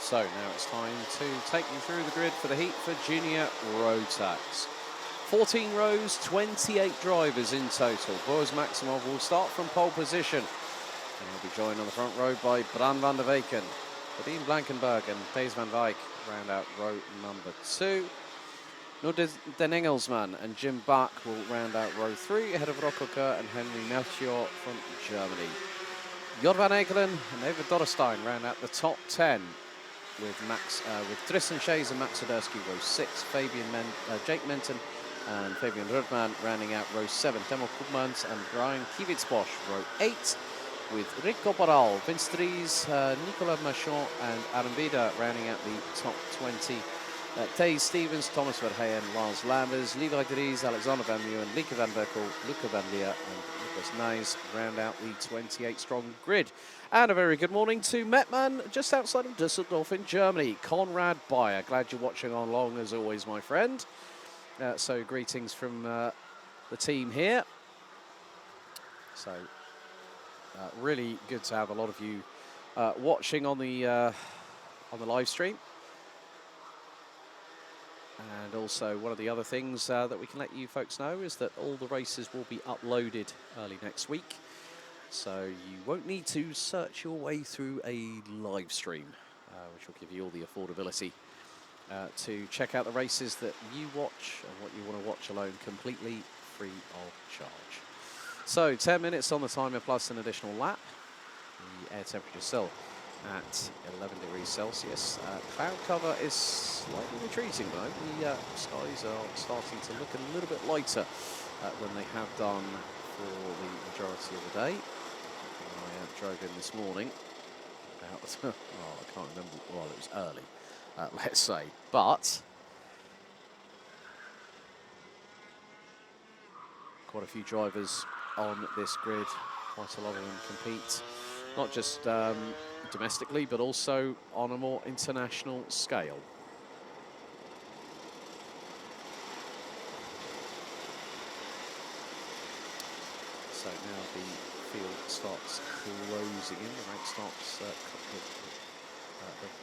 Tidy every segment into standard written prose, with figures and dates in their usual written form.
So now it's time to take you through the grid for the heat for junior road tax. 14 rows, 28 drivers in total. Boris Maximov will start from pole position. And he'll be joined on the front row by Bran van der Weyken. Dean Blankenberg and Thijs van Wijk round out row number 2. Noord den Engelsman and Jim Bach will round out row 3 ahead of Rokoka and Henry Melchior from Germany. Jor van Ekelen and David Dorrestein round out the top 10 with Tristan Shays and Max Soderski row 6, Jake Menton and Fabian Rudman rounding out row 7, Temo Koopmans and Brian Kiewitzbosch row 8, with Rick Copperal, Vince Dries, Nicolas Machon and Adam Vida rounding out the top 20. Thijs Stevens, Thomas Verheyen, Lars Lambers, Levi Dries, Alexander Van Meeuwen, Lieke van Berkel, Luca van Leer and Lucas Nijs round out the 28-strong grid. And a very good morning to Mettmann, just outside of Düsseldorf in Germany, Konrad Bayer. Glad you're watching along as always, my friend. So greetings from the team here. So really good to have a lot of you watching on the live stream. And also one of the other things that we can let you folks know is that all the races will be uploaded early next week. So you won't need to search your way through a live stream, which will give you all the affordability to check out the races that you watch and what you want to watch alone completely free of charge. So 10 minutes on the timer plus an additional lap. The air temperature still at 11 degrees Celsius. Cloud cover is slightly retreating though. The skies are starting to look a little bit lighter than they have done for the majority of the day. When I drove in this morning, about, oh, I can't remember, well it was early, let's say, but quite a few drivers on this grid, quite a lot of them compete, not just domestically, but also on a more international scale. So now the field starts closing in, the rank starts,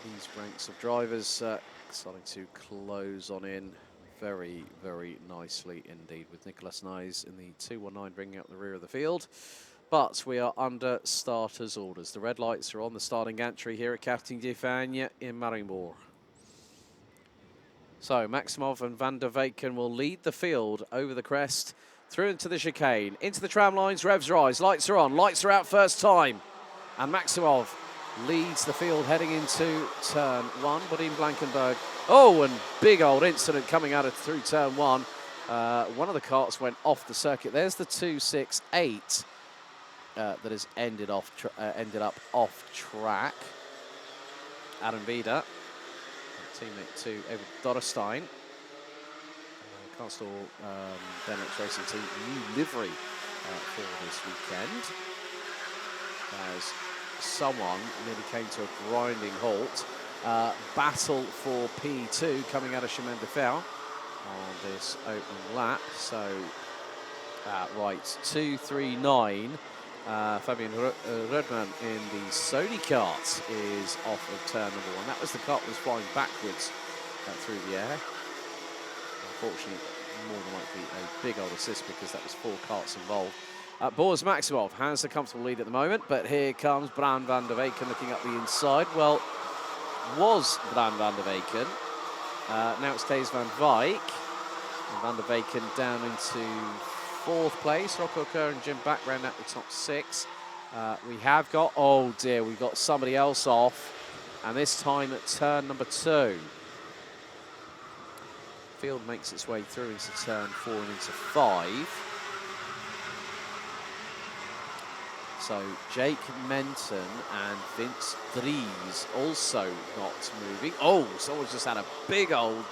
these ranks of drivers starting to close on in very, very nicely indeed, with Nicolas Nijs in the 219 bringing up the rear of the field. But we are under starters' orders. The red lights are on the starting gantry here at Karting d'Espagne in Mariembourg. So Maximov and van der Weyken will lead the field over the crest, through into the chicane, into the tram lines, revs rise, lights are on, lights are out first time. And Maximov leads the field heading into turn 1. Bodine Blankenberg, oh, and big old incident coming out of through turn 1. One of the carts went off the circuit. There's the 268. That has ended up off track. Adam Vida, teammate to David Dorrestein. Castle Bennett's racing team, new livery for this weekend. As someone nearly came to a grinding halt. Battle for P2 coming out of Chemin de Fer on this opening lap. So, right, 239. Fabian Rudman in the Sony kart is off of turn number 1. That was the kart that was flying backwards through the air. Unfortunately, more than likely a big old assist because that was 4 karts involved. Boris Maximov has a comfortable lead at the moment, but here comes Bran van der Weyken looking up the inside. Well, was Bran van der Weyken. Now it's Thijs van Wijk. And Van der Weyken down into 4th place. Rocco Kerr and Jim Bach round out the top 6. We have got, oh dear, we've got somebody else off. And this time at turn number 2. Field makes its way through into turn 4 and into 5. So Jake Menton and Vince Dries also not moving. Oh, someone's just had a big old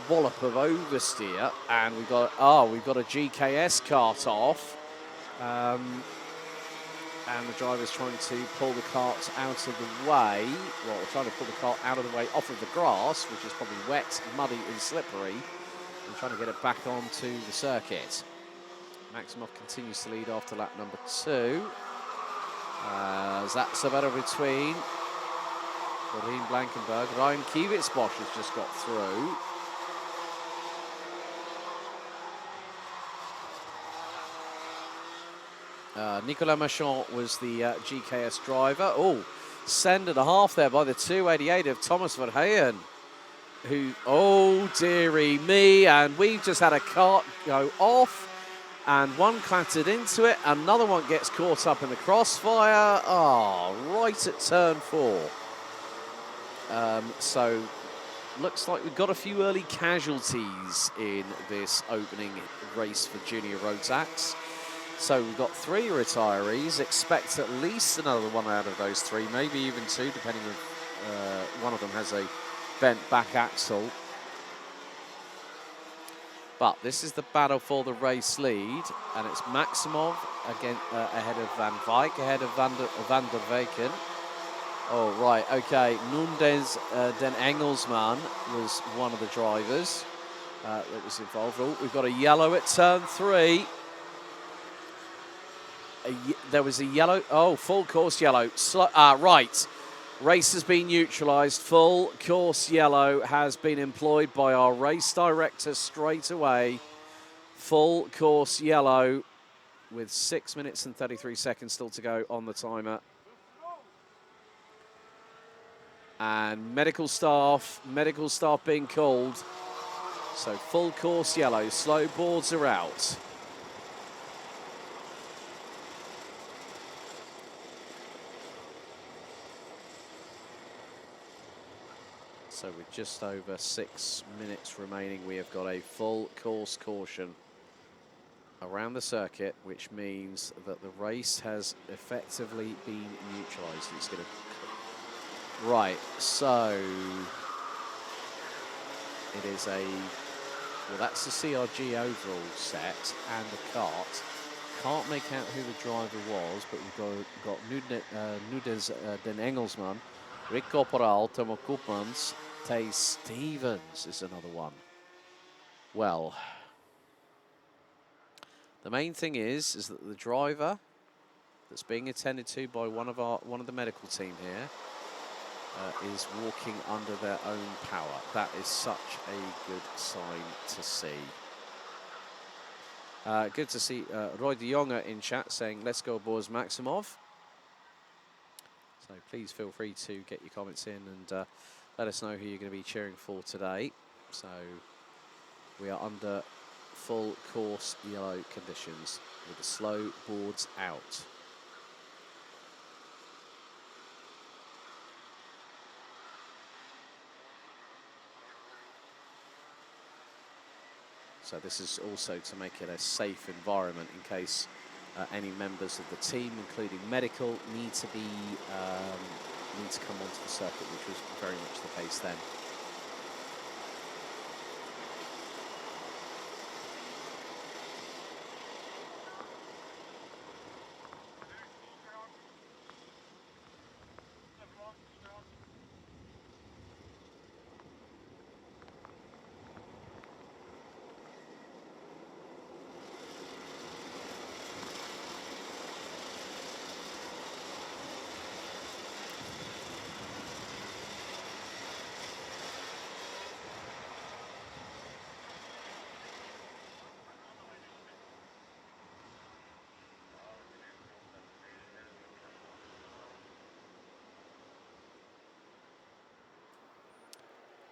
wallop of oversteer, and we've got a GKS kart off, and the driver's trying to pull the cart out of the way. Well, we're trying to pull the cart out of the way off of the grass, which is probably wet, muddy, and slippery, and trying to get it back onto the circuit. Maximov continues to lead after lap number 2. That's a battle between Corinne Blankenberg. Ryan Kiewitzbosch has just got through. Nicolas Machon was the GKS driver. Oh, send and a half there by the 288 of Thomas Verheyen. Who, oh dearie me, and we've just had a kart go off, and one clattered into it, another one gets caught up in the crossfire. Oh, right at turn 4. So, looks like we've got a few early casualties in this opening race for Junior Road Tax. So we've got 3 retirees. Expect at least another one out of those 3, maybe even 2, depending if one of them has a bent back axle. But this is the battle for the race lead, and it's Maximov again ahead of Van Wyk, ahead of Van der Weyken. Oh, right, okay. Nunez den Engelsman was one of the drivers that was involved. Oh, we've got a yellow at turn 3. There was a yellow. Oh, full course yellow. Right. Race has been neutralised. Full course yellow has been employed by our race director straight away. Full course yellow with 6 minutes and 33 seconds still to go on the timer. And medical staff being called. So full course yellow. Slow boards are out. So with just over 6 minutes remaining, we have got a full course caution around the circuit, which means that the race has effectively been neutralised. It's going to... Right, so... It is a... Well, that's the CRG overall set and the kart. Can't make out who the driver was, but we've got Nunez den Engelsman, Rick Corporal, Tomo Koopmans, Tay Stevens is another one. Well, the main thing is that the driver that's being attended to by one of the medical team here is walking under their own power. That is such a good sign to see. Good to see Roy de Jonge in chat saying, let's go Boris Maximov. So please feel free to get your comments in and let us know who you're going to be cheering for today. So we are under full course yellow conditions with the slow boards out. So this is also to make it a safe environment in case any members of the team, including medical, need to come onto the circuit, which was very much the case then.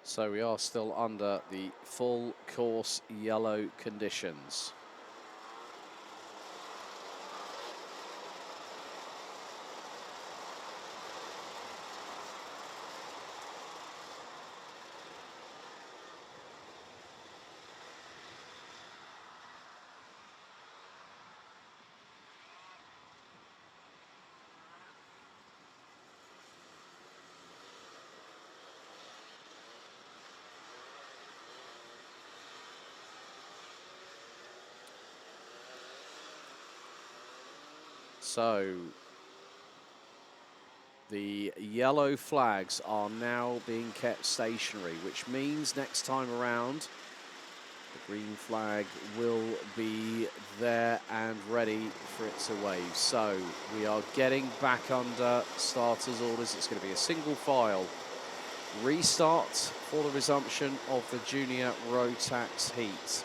So we are still under the full course yellow conditions. So the yellow flags are now being kept stationary, which means next time around the green flag will be there and ready for it to wave. So we are getting back under starters' orders. It's going to be a single file restart for the resumption of the Junior Rotax heat.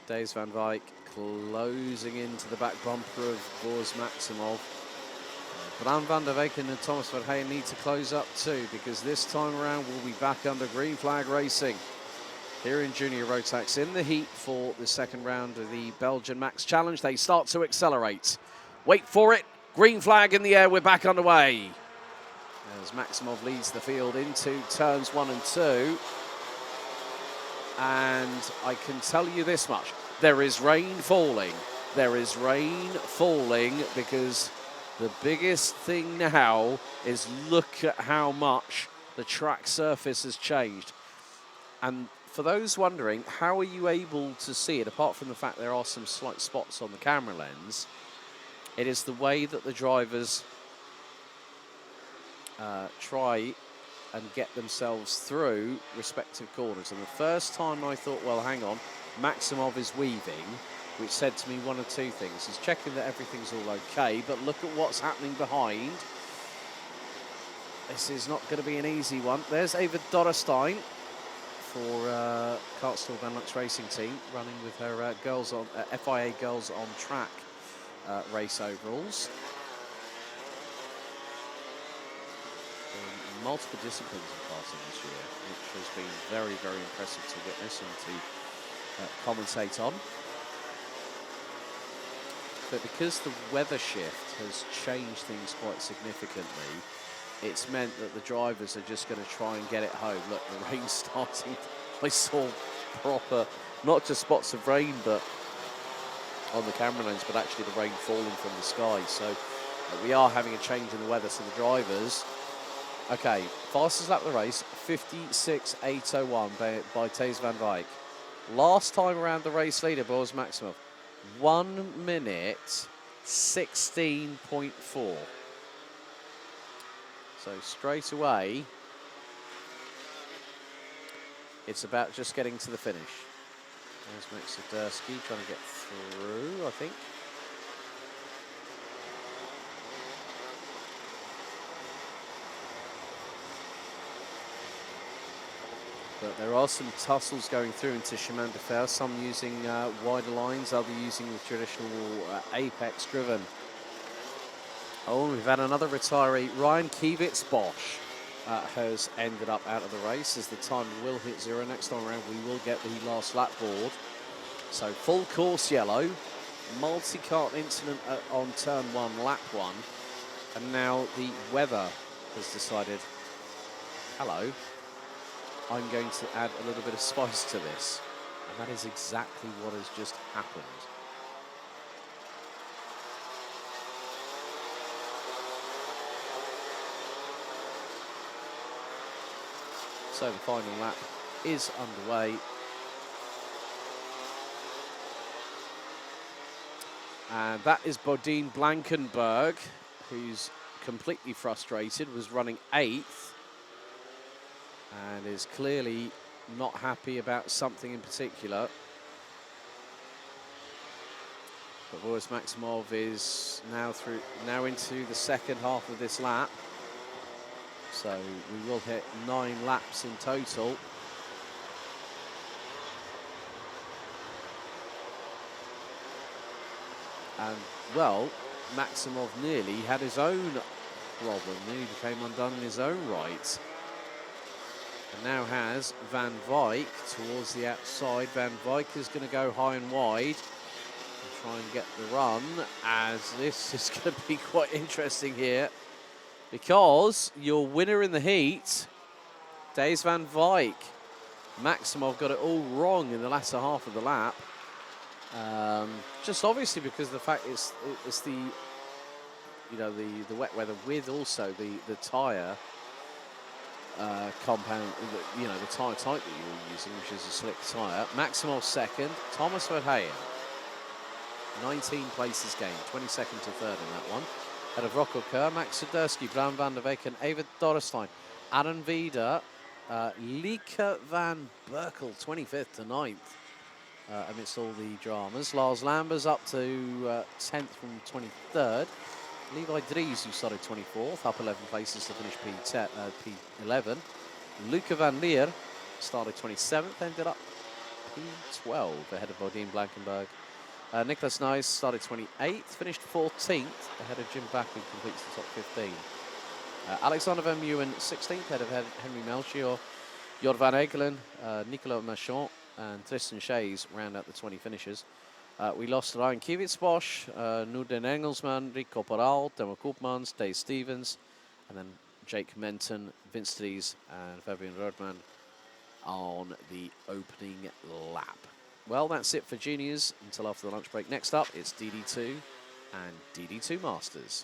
Days van Wyk closing into the back bumper of Boris Maximov. Bram van der Weken and Thomas Verheyen need to close up too, because this time around we'll be back under green flag racing here in Junior Rotax in the heat for the second round of the Belgian Max Challenge. They start to accelerate. Wait for it. Green flag in the air. We're back underway. As Maximov leads the field into turns 1 and 2. And I can tell you this much. There is rain falling. There is rain falling because the biggest thing now is look at how much the track surface has changed. And for those wondering, how are you able to see it, apart from the fact there are some slight spots on the camera lens, it is the way that the drivers try and get themselves through respective corners. And the first time I thought, well, hang on, Maximov is weaving, which said to me one of two things. He's checking that everything's all okay, but look at what's happening behind. This is not going to be an easy one. There's Ava Dorrestein for Karting Van Lux Racing Team, running with her girls on FIA Girls on Track race overalls. Multiple disciplines in karting this year, which has been very, very impressive to witness and to commentate on. But because the weather shift has changed things quite significantly, it's meant that the drivers are just going to try and get it home. Look, the rain's starting. I saw proper, not just spots of rain, but on the camera lens, but actually the rain falling from the sky. So we are having a change in the weather. So the drivers, okay, fastest lap of the race, 56.801 by Thijs van Wyk. Last time around the race leader, Boris Maximov, 1 minute 16.4. So straight away, it's about just getting to the finish. There's Max Sadursky trying to get through, I think. But there are some tussles going through into chemin de fer, some using wider lines, others using the traditional apex driven. Oh, we've had another retiree. Ryan Kiewicz-Bosch has ended up out of the race as the time will hit 0. Next time around, we will get the last lap board. So full course yellow, multi-cart incident on turn 1, lap 1. And now the weather has decided, hello, I'm going to add a little bit of spice to this. And that is exactly what has just happened. So the final lap is underway. And that is Bodine Blankenberg, who's completely frustrated, was running 8th. And is clearly not happy about something in particular. But Boris Maximov is now into the second half of this lap. So we will hit 9 laps in total. And, well, Maximov nearly had his own problem. Nearly became undone in his own right. And now has Van Wyk towards the outside. Van Wyk is going to go high and wide and try and get the run, as this is going to be quite interesting here, because your winner in the heat, Thijs van Wyk. Maximov got it all wrong in the latter half of the lap. Just obviously because of the fact it's the, you know, the wet weather with also the tyre compound, you know, the tyre type that you were using, which is a slick tyre. Maximov second, Thomas Verheyen, 19 places gained, 22nd to 3rd in that one. Ahead of Rocco Kerr, Max Sadursky, Bram van der Weken, Eva Dorrestein, Aaron Wieder, Lieke van Berkel, 25th to 9th. amidst all the dramas. Lars Lambers up to 10th from 23rd. Levi Dries, who started 24th, up 11 places to finish P11. Luca van Leer started 27th, ended up P12 ahead of Bodine Blankenberg. Nicholas Nys started 28th, finished 14th ahead of Jim Back, who completes the top 15. Alexander Van Meeuwen 16th ahead of Henry Melchior. Jor van Ekelen, Nicolas Machon and Tristan Shays round out the 20 finishers. We lost Ryan Kivitsbosch, Nuden Engelsman, Rick Corporal, Timo Koopmans, Dave Stevens, and then Jake Menton, Vince Dries and Fabian Rodman on the opening lap. Well, that's it for juniors until after the lunch break. Next up, it's DD2 and DD2 Masters.